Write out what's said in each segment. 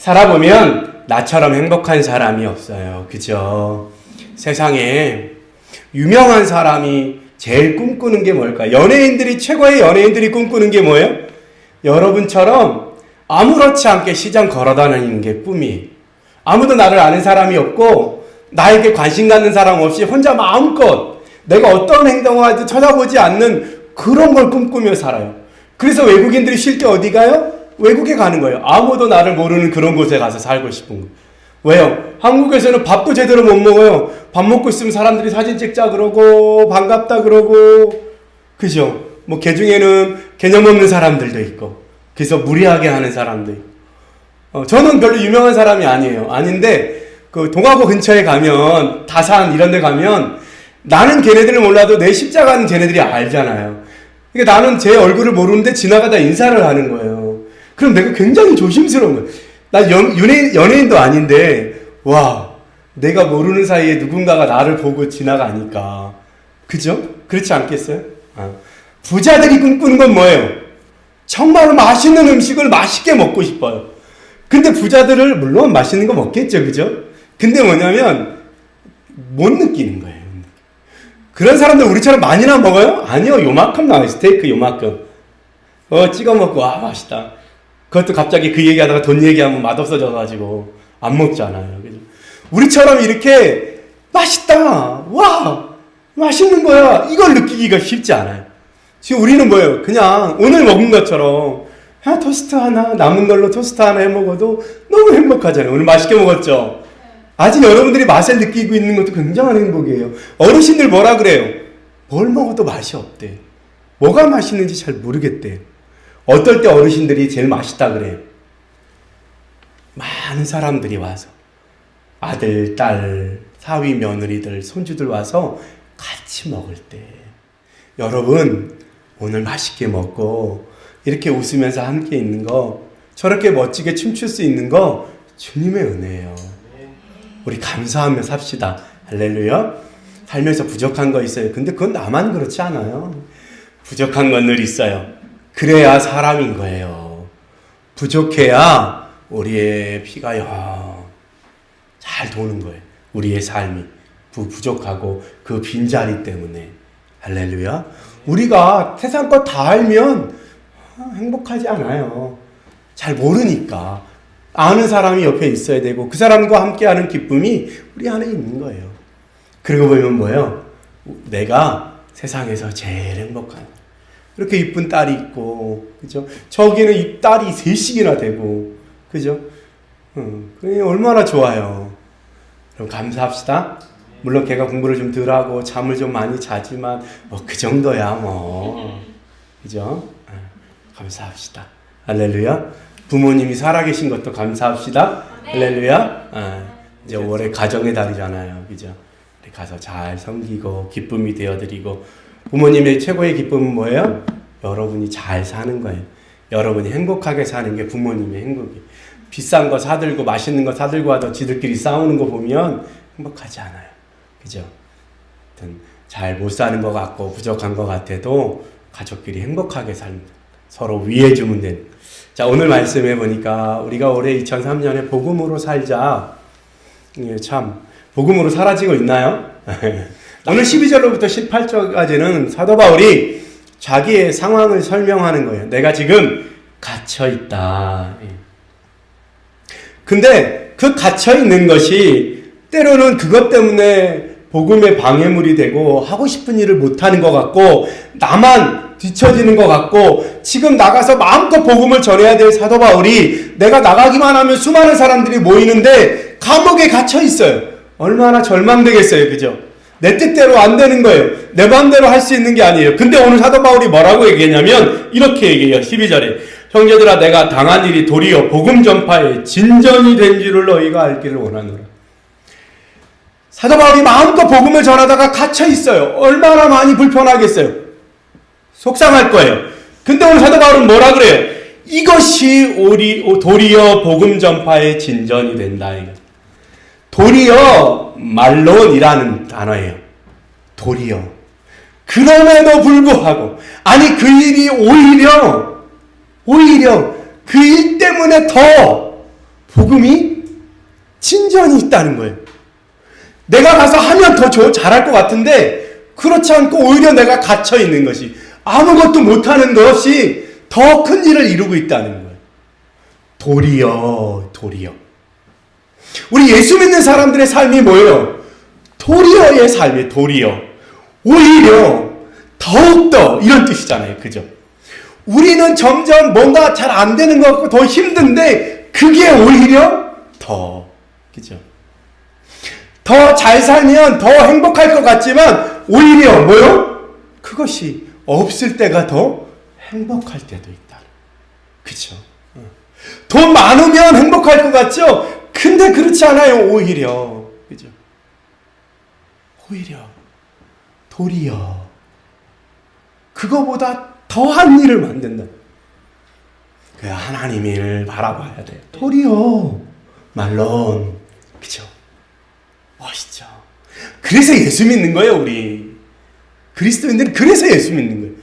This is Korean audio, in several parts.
살아보면 나처럼 행복한 사람이 없어요. 그죠? 세상에 유명한 사람이 제일 꿈꾸는 게 뭘까? 연예인들이, 최고의 연예인들이 꿈꾸는 게 뭐예요? 여러분처럼 아무렇지 않게 시장 걸어다니는 게 꿈이에요. 아무도 나를 아는 사람이 없고 나에게 관심 갖는 사람 없이 혼자 마음껏 내가 어떤 행동을 하든 쳐다보지 않는 그런 걸 꿈꾸며 살아요. 그래서 외국인들이 쉴 때 어디 가요? 외국에 가는 거예요. 아무도 나를 모르는 그런 곳에 가서 살고 싶은 거예요. 왜요? 한국에서는 밥도 제대로 못 먹어요. 밥 먹고 있으면 사람들이 사진 찍자 그러고 반갑다 그러고, 그죠? 뭐 개중에는 개념 없는 사람들도 있고, 그래서 무리하게 하는 사람도 있고. 저는 별로 유명한 사람이 아니에요. 아닌데 그 동화고 근처에 가면, 다산 이런 데 가면 나는 걔네들을 몰라도 내 십자가는 쟤네들이 알잖아요. 그러니까 나는 제 얼굴을 모르는데 지나가다 인사를 하는 거예요. 그럼 내가 굉장히 조심스러운 거예요. 나 연예인도 아닌데, 와, 내가 모르는 사이에 누군가가 나를 보고 지나가니까. 그죠? 그렇지 않겠어요? 부자들이 꿈꾸는 건 뭐예요? 정말 맛있는 음식을 맛있게 먹고 싶어요. 근데 부자들을, 물론 맛있는 거 먹겠죠. 그죠? 근데 뭐냐면, 못 느끼는 거예요. 그런 사람들 우리처럼 많이나 먹어요? 아니요. 요만큼 나와요. 스테이크 요만큼. 찍어 먹고, 와, 맛있다. 그것도 갑자기 그 얘기하다가 돈 얘기하면 맛없어져가지고 안 먹잖아요. 그죠? 우리처럼 이렇게 맛있다, 와, 맛있는 거야, 이걸 느끼기가 쉽지 않아요. 지금 우리는 뭐예요? 그냥 오늘 먹은 것처럼 그냥 토스트 하나, 남은 걸로 토스트 하나 해 먹어도 너무 행복하잖아요. 오늘 맛있게 먹었죠? 아직 여러분들이 맛을 느끼고 있는 것도 굉장한 행복이에요. 어르신들 뭐라 그래요? 뭘 먹어도 맛이 없대. 뭐가 맛있는지 잘 모르겠대. 어떨 때 어르신들이 제일 맛있다 그래요? 많은 사람들이 와서, 아들, 딸, 사위, 며느리들, 손주들 와서 같이 먹을 때. 여러분, 오늘 맛있게 먹고 이렇게 웃으면서 함께 있는 거, 저렇게 멋지게 춤출 수 있는 거 주님의 은혜예요. 우리 감사하며 삽시다. 할렐루야. 살면서 부족한 거 있어요. 근데 그건 나만 그렇지 않아요. 부족한 건 늘 있어요. 그래야 사람인 거예요. 부족해야 우리의 피가요 잘 도는 거예요. 우리의 삶이 부족하고 그 빈자리 때문에. 할렐루야. 우리가 세상 것 다 알면 행복하지 않아요. 잘 모르니까. 아는 사람이 옆에 있어야 되고 그 사람과 함께하는 기쁨이 우리 안에 있는 거예요. 그러고 보면 뭐예요? 내가 세상에서 제일 행복한, 이렇게 이쁜 딸이 있고, 그죠? 저기는 이 딸이 셋씩이나 되고, 그죠? 얼마나 좋아요. 그럼 감사합시다. 물론 걔가 공부를 좀 덜 하고 잠을 좀 많이 자지만 뭐 그 정도야 뭐, 그죠? 감사합시다. 할렐루야. 부모님이 살아계신 것도 감사합시다. 할렐루야. 이제 올해 가정의 달이잖아요, 그죠? 가서 잘 섬기고 기쁨이 되어드리고. 부모님의 최고의 기쁨은 뭐예요? 여러분이 잘 사는 거예요. 여러분이 행복하게 사는 게 부모님의 행복이에요. 비싼 거 사들고 맛있는 거 사들고 와도 지들끼리 싸우는 거 보면 행복하지 않아요. 그죠? 잘 못 사는 것 같고 부족한 것 같아도 가족끼리 행복하게 삽니다. 서로 위해주면 되는. 자, 오늘 말씀해 보니까 우리가 올해 2003년에 복음으로 살자. 참 복음으로 사라지고 있나요? 오늘 12절로부터 18절까지는 사도 바울이 자기의 상황을 설명하는 거예요. 내가 지금 갇혀있다. 근데 그 갇혀있는 것이 때로는 그것 때문에 복음의 방해물이 되고 하고 싶은 일을 못하는 것 같고 나만 뒤처지는 것 같고 지금 나가서 마음껏 복음을 전해야 될 사도 바울이 내가 나가기만 하면 수많은 사람들이 모이는데 감옥에 갇혀있어요. 얼마나 절망되겠어요. 그죠? 내 뜻대로 안 되는 거예요. 내 마음대로 할 수 있는 게 아니에요. 근데 오늘 사도 바울이 뭐라고 얘기했냐면 이렇게 얘기해요. 12절에 형제들아 내가 당한 일이 도리어 복음 전파에 진전이 된 줄을 너희가 알기를 원하노라. 사도 바울이 마음껏 복음을 전하다가 갇혀 있어요. 얼마나 많이 불편하겠어요. 속상할 거예요. 근데 오늘 사도 바울은 뭐라 그래요? 이것이 도리어 복음 전파의 진전이 된다. 도리어 말론이라는 단어예요. 도리어. 그럼에도 불구하고, 아니 그 일이 오히려 그 일 때문에 더 복음이 진전이 있다는 거예요. 내가 가서 하면 더 잘할 것 같은데 그렇지 않고 오히려 내가 갇혀 있는 것이, 아무것도 못하는 것이 더 큰 일을 이루고 있다는 거예요. 도리어. 우리 예수 믿는 사람들의 삶이 뭐예요? 도리어의 삶이에요. 도리어. 오히려 더욱더 이런 뜻이잖아요. 그죠? 우리는 점점 뭔가 잘 안 되는 것 같고 더 힘든데 그게 오히려 더, 그죠? 더 잘 살면 더 행복할 것 같지만 오히려 뭐요? 그것이 없을 때가 더 행복할 때도 있다. 그죠? 돈 많으면 행복할 것 같죠? 근데 그렇지 않아요. 오히려, 그죠? 오히려 도리어 그거보다 더한 일을 만든다. 그 하나님을 바라봐야 돼요. 도리어 말론, 그죠? 멋있죠. 그래서 예수 믿는 거예요. 우리 그리스도인들은 그래서 예수 믿는 거예요.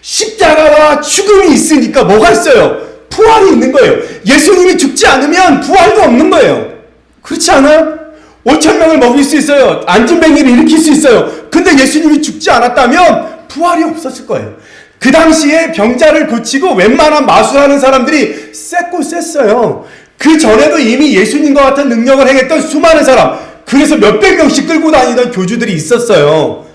십자가와 죽음이 있으니까 뭐가 있어요? 부활이 있는 거예요. 예수님이 죽지 않으면 부활도 없는 거예요. 그렇지 않아요? 5,000명을 먹일 수 있어요. 안진뱅이를 일으킬 수 있어요. 근데 예수님이 죽지 않았다면 부활이 없었을 거예요. 그 당시에 병자를 고치고 웬만한 마술하는 사람들이 셌고 셌어요. 그 전에도 이미 예수님과 같은 능력을 행했던 수많은 사람, 그래서 몇백 명씩 끌고 다니던 교주들이 있었어요.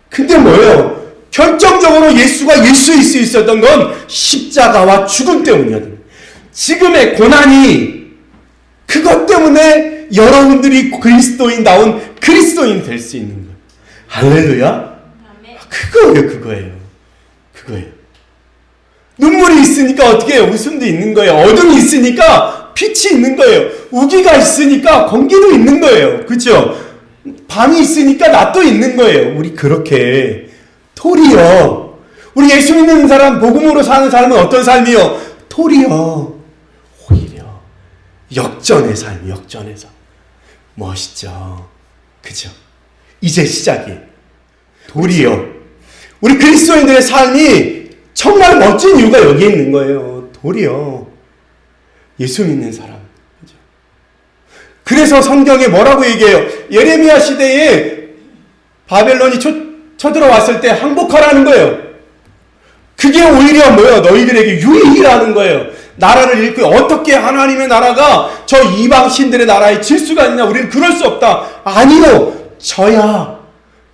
근데 뭐예요? 결정적으로 예수가 예수일 수 있었던 건 십자가와 죽음 때문이거든요. 지금의 고난이 그것 때문에 여러분들이 그리스도인다운 그리스도인 될 수 있는 거예요. 할렐루야. 그거예요. 눈물이 있으니까 어떻게 해요? 웃음도 있는 거예요. 어둠이 있으니까 빛이 있는 거예요. 우기가 있으니까 공기도 있는 거예요. 그렇죠? 밤이 있으니까 낮도 있는 거예요. 우리 그렇게 도리어, 우리 예수 믿는 사람, 복음으로 사는 삶은 어떤 삶이요? 도리어 오히려 역전의 삶, 역전에서 멋있죠. 그죠? 이제 시작이에요. 도리어 우리 그리스도인들의 삶이 정말 멋진 이유가 여기에 있는 거예요. 도리어 예수 믿는 사람. 그죠? 그래서 성경에 뭐라고 얘기해요? 예레미야 시대에 바벨론이 쳐들어왔을 때 항복하라는 거예요. 그게 오히려 뭐예요? 너희들에게 유익이라는 거예요. 나라를 잃고 어떻게 하나님의 나라가 저 이방 신들의 나라에 질 수가 있냐? 우리는 그럴 수 없다. 아니요. 저야.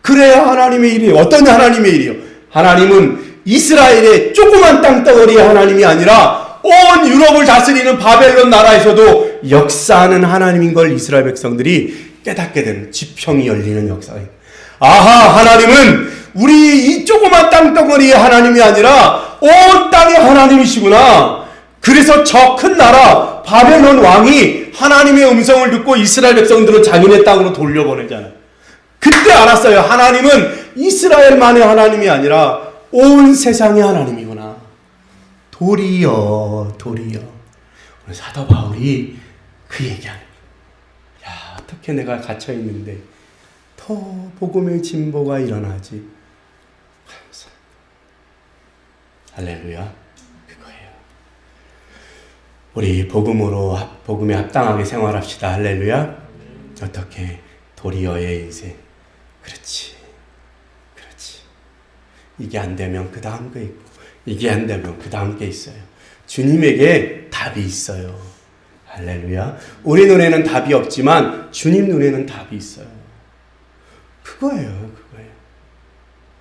그래야 하나님의 일이에요. 어떤 하나님의 일이요? 하나님은 이스라엘의 조그만 땅덩어리의 하나님이 아니라 온 유럽을 다스리는 바벨론 나라에서도 역사하는 하나님인 걸 이스라엘 백성들이 깨닫게 되는, 지평이 열리는 역사예요. 아하, 하나님은 우리 이 조그만 땅덩어리의 하나님이 아니라 온 땅의 하나님이시구나. 그래서 저 큰 나라 바벨론 왕이 하나님의 음성을 듣고 이스라엘 백성들을 자기네 땅으로 돌려보내잖아요. 그때 알았어요. 하나님은 이스라엘만의 하나님이 아니라 온 세상의 하나님이구나. 도리어. 오늘 사도 바울이 그 얘기하는 거예요. 야, 어떻게 내가 갇혀있는데 더 복음의 진보가 일어나지. 할렐루야. 그거예요. 우리 복음에 합당하게 생활합시다. 할렐루야. 어떻게? 도리어의 인생. 그렇지. 이게 안 되면 그 다음 게 있고, 이게 안 되면 그 다음 게 있어요. 주님에게 답이 있어요. 할렐루야. 우리 눈에는 답이 없지만 주님 눈에는 답이 있어요. 그거예요.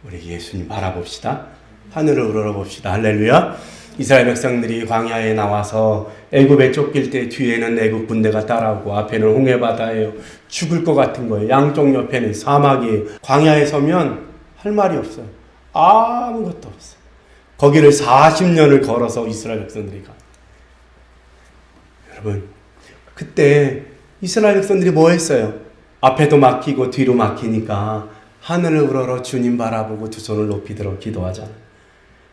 우리 예수님 바라봅시다. 하늘을 우러러봅시다. 할렐루야. 이스라엘 백성들이 광야에 나와서 애굽에 쫓길 때 뒤에는 애굽 군대가 따라오고 앞에는 홍해바다예요. 죽을 것 같은 거예요. 양쪽 옆에는 사막이에요. 광야에 서면 할 말이 없어요. 아무것도 없어요. 거기를 40년을 걸어서 이스라엘 백성들이 가. 여러분, 그때 이스라엘 백성들이 뭐 했어요? 앞에도 막히고 뒤로 막히니까 하늘을 우러러 주님 바라보고 두 손을 높이 들어 기도하잖아요.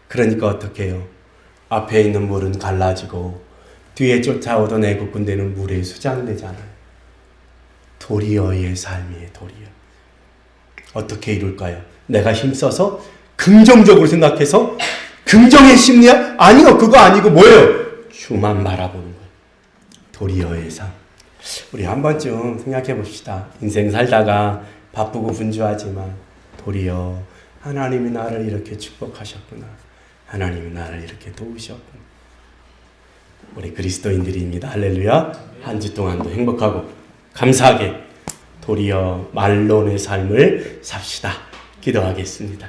그러니까 어떻게 해요? 앞에 있는 물은 갈라지고 뒤에 쫓아오던 애국 군대는 물에 수장되잖아요. 도리어의 삶이에요. 도리어. 어떻게 이룰까요? 내가 힘써서 긍정적으로 생각해서 긍정의 심리야? 아니요. 그거 아니고 뭐예요? 주만 바라보는 거예요. 도리어의 삶. 우리 한 번쯤 생각해 봅시다. 인생 살다가 바쁘고 분주하지만 도리어 하나님이 나를 이렇게 축복하셨구나. 하나님이 나를 이렇게 도우셨구나. 우리 그리스도인들입니다. 할렐루야. 한 주 동안도 행복하고 감사하게 도리어 말론의 삶을 삽시다. 기도하겠습니다.